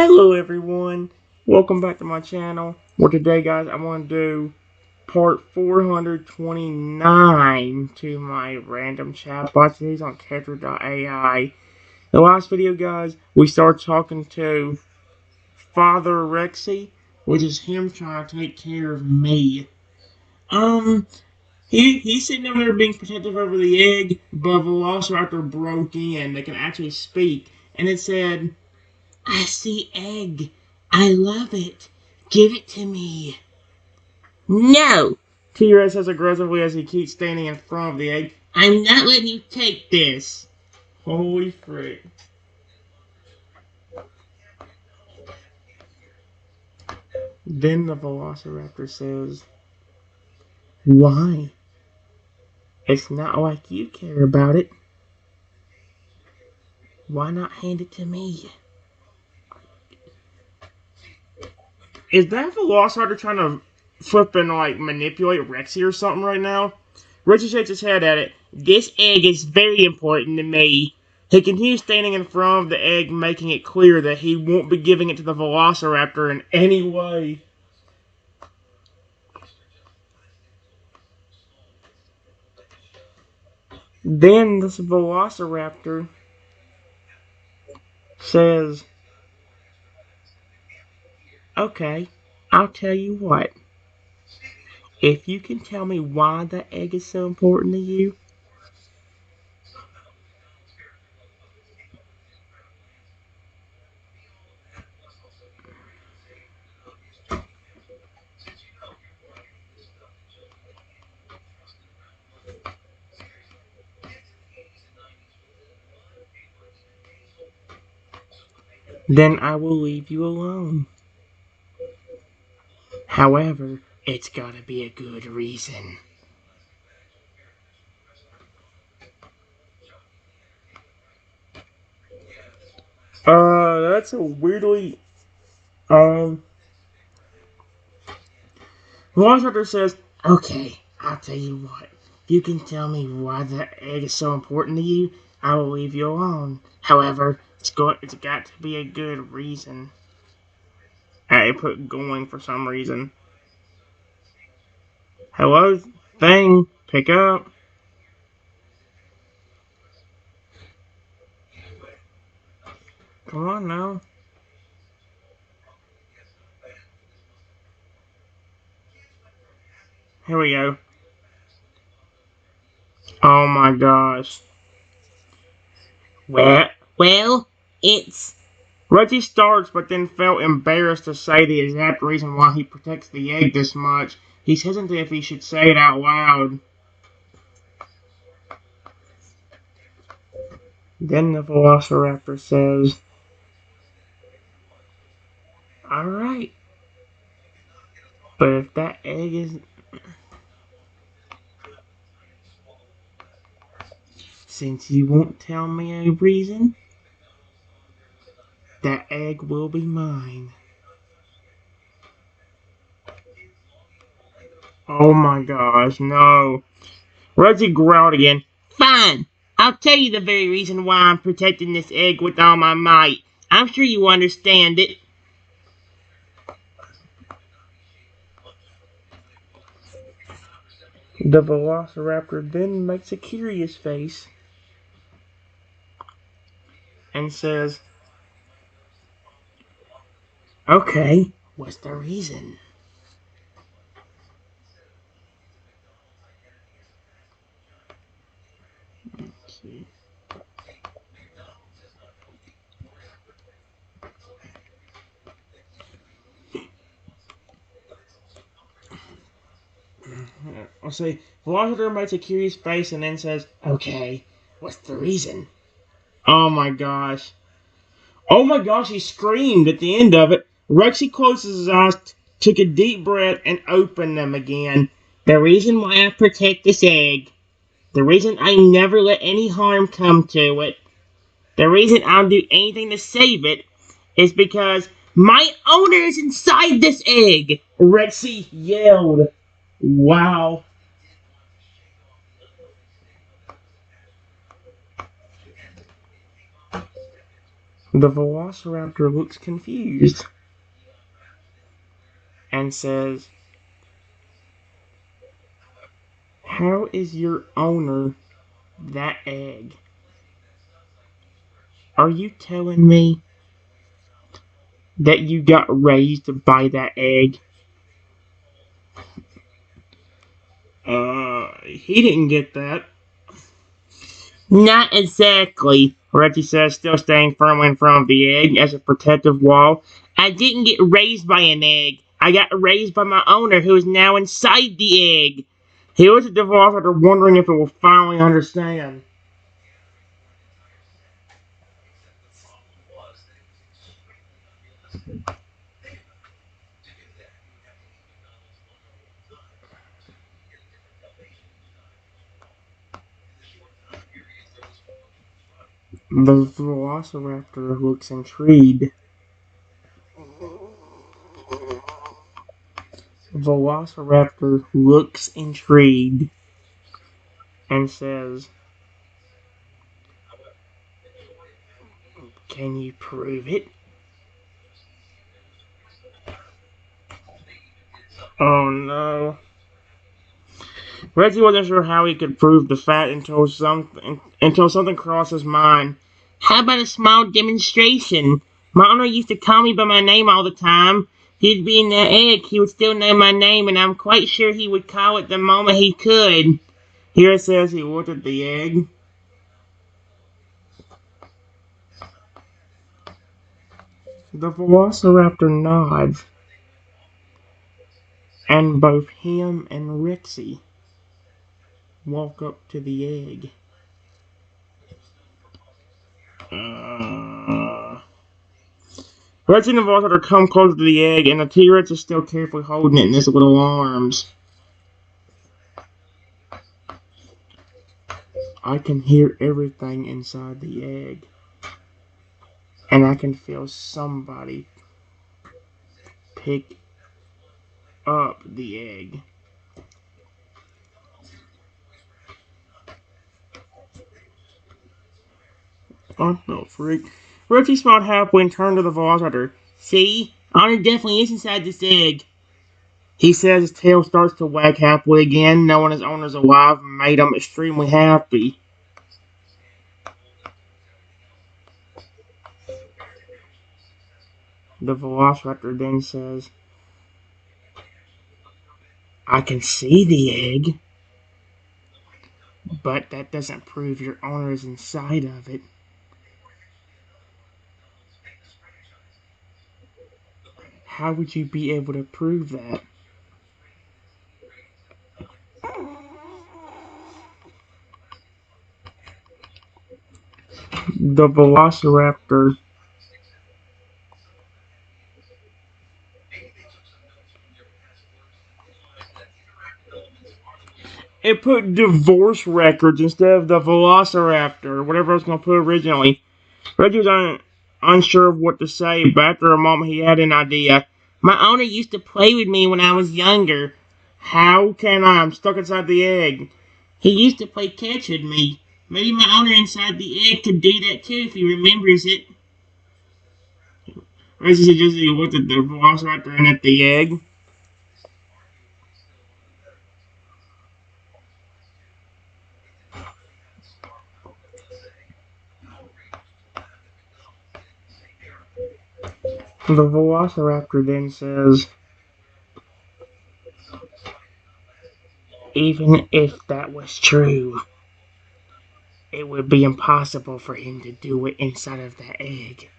Hello everyone, welcome back to my channel. Well today guys, I want to do part 429 to my random chatbot series on Character.ai. The last video guys, we started talking to Father Rexy, which is him trying to take care of me. Um, he's sitting over there being protective over the egg, but Velociraptor broke in, they can actually speak, and it said, "I see egg. I love it. Give it to me." "No!" T-Rex says aggressively as he keeps standing in front of the egg. "I'm not letting you take this." Holy frick. Then the Velociraptor says, "Why? It's not like you care about it. Why not hand it to me?" Is that Velociraptor trying to flip and manipulate Rexy or something right now? Richie shakes his head at it. "This egg is very important to me." He continues standing in front of the egg, making it clear that he won't be giving it to the Velociraptor in any way. Then this Velociraptor says, "Okay, I'll tell you what. If you can tell me why the egg is so important to you, then I will leave you alone. However, it's gotta be a good reason." That's a weirdly, um, Velociraptor says, "Okay, I'll tell you what. If you can tell me why the egg is so important to you, I will leave you alone. However, it's got to be a good reason." I put going for some reason. "Hello, thing, pick up." "Come on now." Here we go. Oh my gosh. Well, well, it's... Reggie starts, but then felt embarrassed to say the exact reason why he protects the egg this much. He's hesitant if he should say it out loud. Then the Velociraptor says, "Alright, but if that egg is... Since you won't tell me a reason, that egg will be mine." Oh my gosh, no. Reggie growled again. "Fine, I'll tell you the very reason why I'm protecting this egg with all my might. I'm sure you understand it." The Velociraptor then makes a curious face and says, "Okay, what's the reason?" Let's see. I'll say, Velociraptor makes a curious face and then says, "Okay, what's the reason?" Oh my gosh. Oh my gosh, he screamed at the end of it. Rexy closes his eyes, took a deep breath, and opened them again. "The reason why I protect this egg, the reason I never let any harm come to it, the reason I'll do anything to save it, is because my owner is inside this egg!" Rexy yelled. Wow. The Velociraptor looks confused and says, "How is your owner that egg? Are you telling me that you got raised by that egg?" He didn't get that. "Not exactly," Rexy says, still staying firmly in front of the egg as a protective wall. "I didn't get raised by an egg. I got raised by my owner, who is now inside the egg." He looked at the Velociraptor, wondering if it will finally understand. The Velociraptor looks intrigued. Velociraptor looks intrigued and says, "Can you prove it?" Oh no. Reggie wasn't sure how he could prove the fact until something crossed his mind. "How about a small demonstration? My owner used to call me by my name all the time. He'd be in the egg, he would still know my name, and I'm quite sure he would call it the moment he could." Here it says he looked at the egg. The Velociraptor nods, and both him and Rexy walk up to the egg. Rexy and the Velociraptor come closer to the egg, and the T-Rex is still carefully holding it in its little arms. I can hear everything inside the egg, and I can feel somebody pick up the egg. Oh, no, freak. Rexy smiled halfway and turned to the Velociraptor. "See? Honor definitely is inside this egg." He says his tail starts to wag halfway again, knowing his owner's alive made him extremely happy. The Velociraptor then says, "I can see the egg, but that doesn't prove your owner is inside of it." "How would you be able to prove that?" The Velociraptor it put divorce records instead of the Velociraptor, whatever I was going to put originally. Reggie was unsure of what to say, but after a moment he had an idea. "My owner used to play with me when I was younger." "How can I? I'm stuck inside the egg." "He used to play catch with me. Maybe my owner inside the egg could do that too if he remembers it." Reggie suggested he looked at the Velociraptor and at the egg. The Velociraptor then says, "Even if that was true, it would be impossible for him to do it inside of that egg.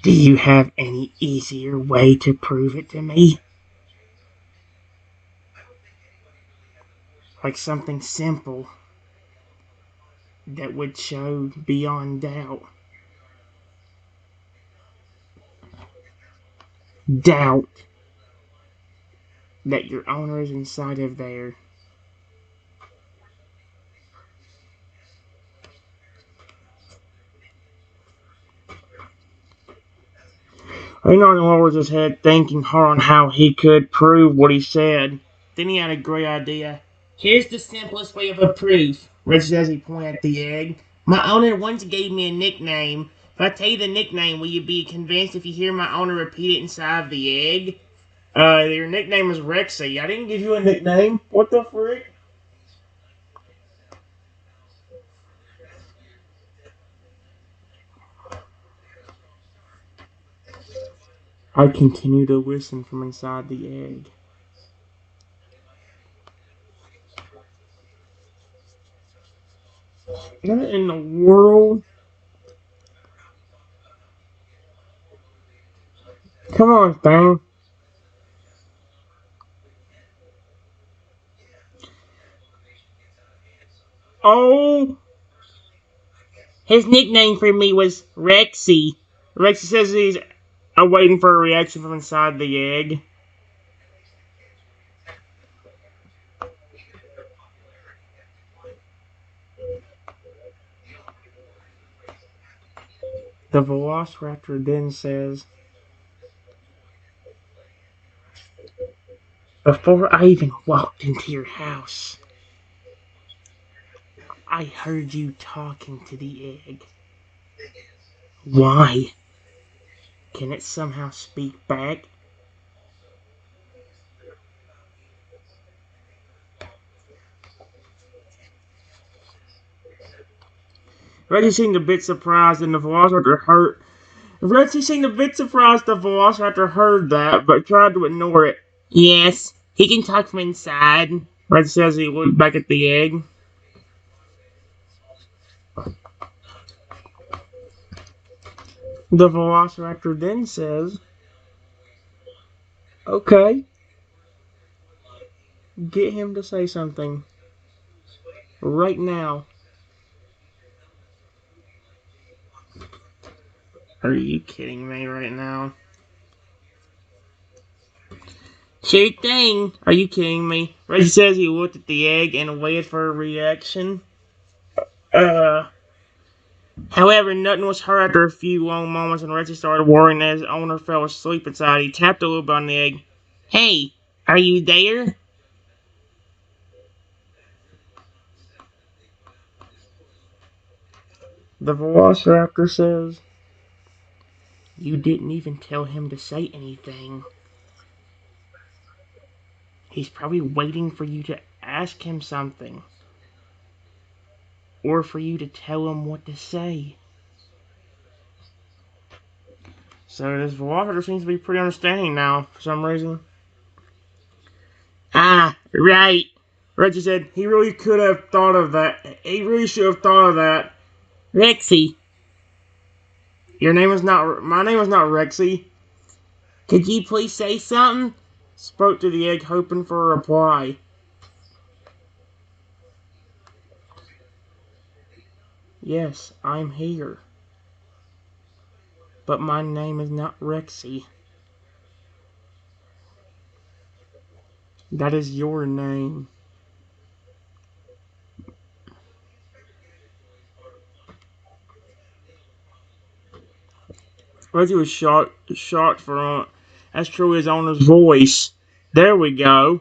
Do you have any easier way to prove it to me? Like something simple that would show beyond doubt." Doubt that your owner is inside of there. Leonard lowers his head, thinking hard on how he could prove what he said. Then he had a great idea. "Here's the simplest way of a proof," Rich says. He pointed at the egg. My owner once gave me a nickname. If I tell you the nickname, will you be convinced if you hear my owner repeat it inside the egg? Your nickname is Rexy. I didn't give you a nickname. What the frick? I continue to listen from inside the egg. What in the world? Come on, thing. Oh, his nickname for me was Rexy. Rexy says he's waiting for a reaction from inside the egg. The Velociraptor then says, "Before I even walked into your house, I heard you talking to the egg. Why? Can it somehow speak back?" Reggie seemed a bit surprised, and the Velociraptor heard. Reggie seemed a bit surprised the Velociraptor heard that, but tried to ignore it. Yes, he can talk from inside. Reggie says he looked back at the egg. The Velociraptor then says, "Okay, get him to say something. Right now." Are you kidding me right now? Sure thing. Are you kidding me? Reggie says he looked at the egg and waited for a reaction. Uh, However, nothing was heard after a few long moments, and Reggie started worrying that his owner fell asleep inside. He tapped a little bit on the egg. "Hey, are you there?" The Velociraptor says, "You didn't even tell him to say anything. He's probably waiting for you to ask him something, or for you to tell him what to say." So this Velociraptor seems to be pretty understanding now, for some reason. "Ah, right." Reggie said he really could have thought of that. He really should have thought of that. "Rexy, your name is not. My name is not Rexy. Could you please say something?" Spoke to the egg, hoping for a reply. "Yes, I'm here. But my name is not Rexy. That is your name." Reggie was shocked for that's truly his owner's voice. There we go.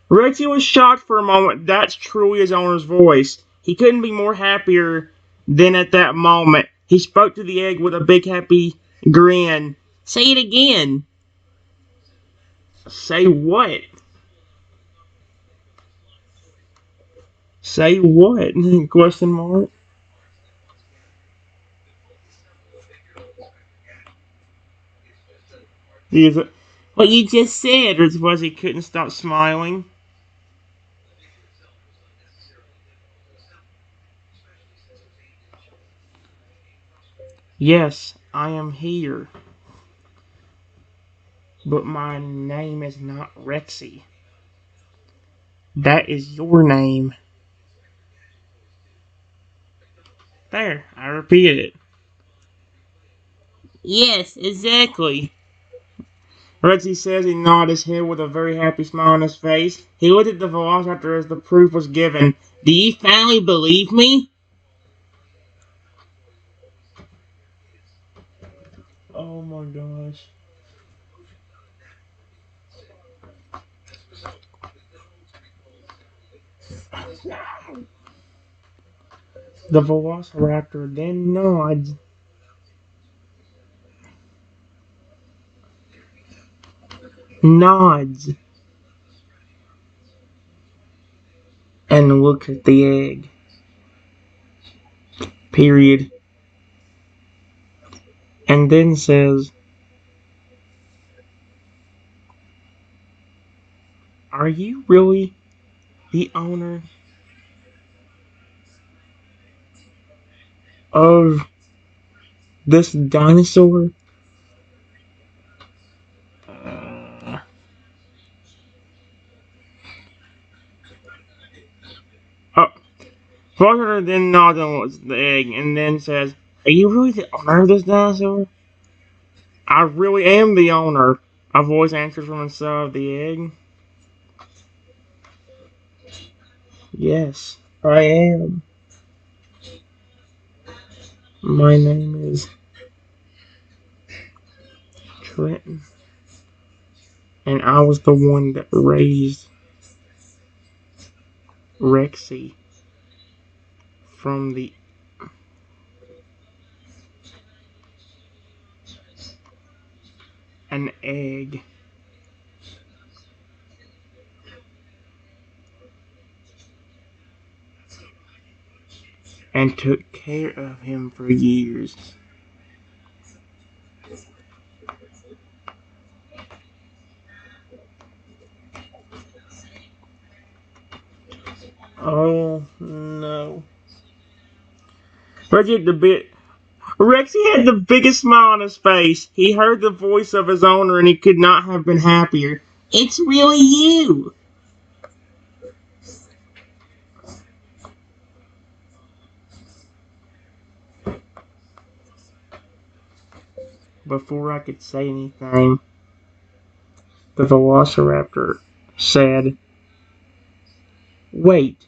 Rexy was shocked for a moment. That's truly his owner's voice. He couldn't be more happier than at that moment. He spoke to the egg with a big happy grin. "Say it again." "Say what?" "Say what?" Question mark. Is it what you just said, or was he couldn't stop smiling? "Yes, I am here. But my name is not Rexy. That is your name." There, I repeated it. "Yes, exactly." Rexy says he nodded his head with a very happy smile on his face. He looked at the Velociraptor as the proof was given. "Do you finally believe me?" Oh my gosh. The velociraptor then nods, and looks at the egg. Period. And then says, "Are you really the owner of this dinosaur?" Uh, oh, Foster then nods and looks at the egg and then says, "Are you really the owner of this dinosaur?" "I really am the owner," a voice answers from inside of the egg. "Yes, I am. My name is Trenton, and I was the one that raised Rexy from an egg and took care of him for years." Oh no. Reggie had the bit Rexy had the biggest smile on his face. He heard the voice of his owner and he could not have been happier. "It's really you." Before I could say anything, the velociraptor said, "Wait,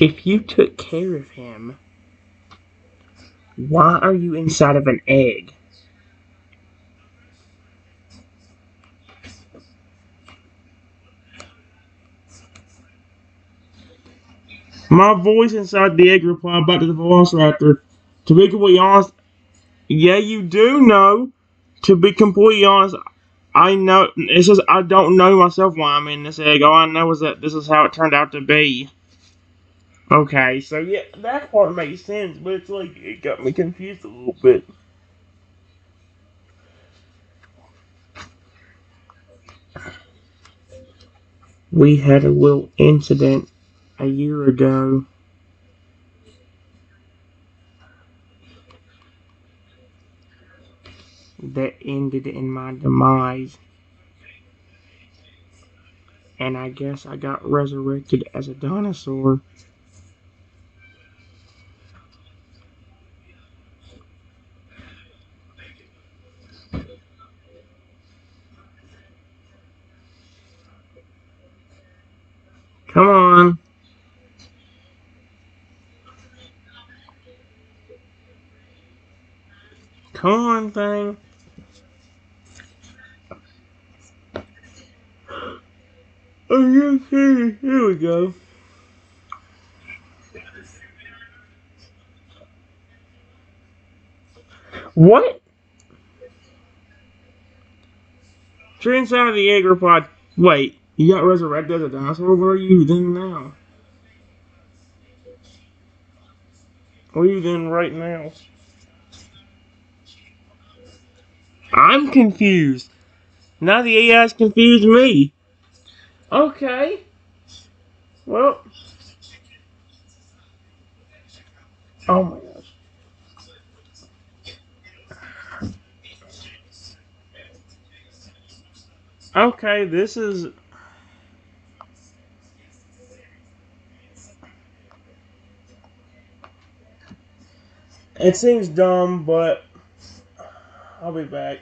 if you took care of him, why are you inside of an egg?" My voice inside the egg replied back to the velociraptor, "To be completely honest, yeah, you do know. To be completely honest, I know. It's just I don't know myself why I'm in this egg. All I know is that this is how it turned out to be." Okay, so yeah, that part makes sense, but it's like it got me confused a little bit. We had a little incident a year ago that ended in my demise, and I guess I got resurrected as a dinosaur. Come on, come on, thing. Are you kidding? Here we go. What? Tree inside of the egg replied, "Wait, you got resurrected as a dinosaur? Where are you then now? Where are you then right now?" I'm confused. Now the AI's confused me. Okay, well, oh my gosh. Okay, this is. It seems dumb, but I'll be back.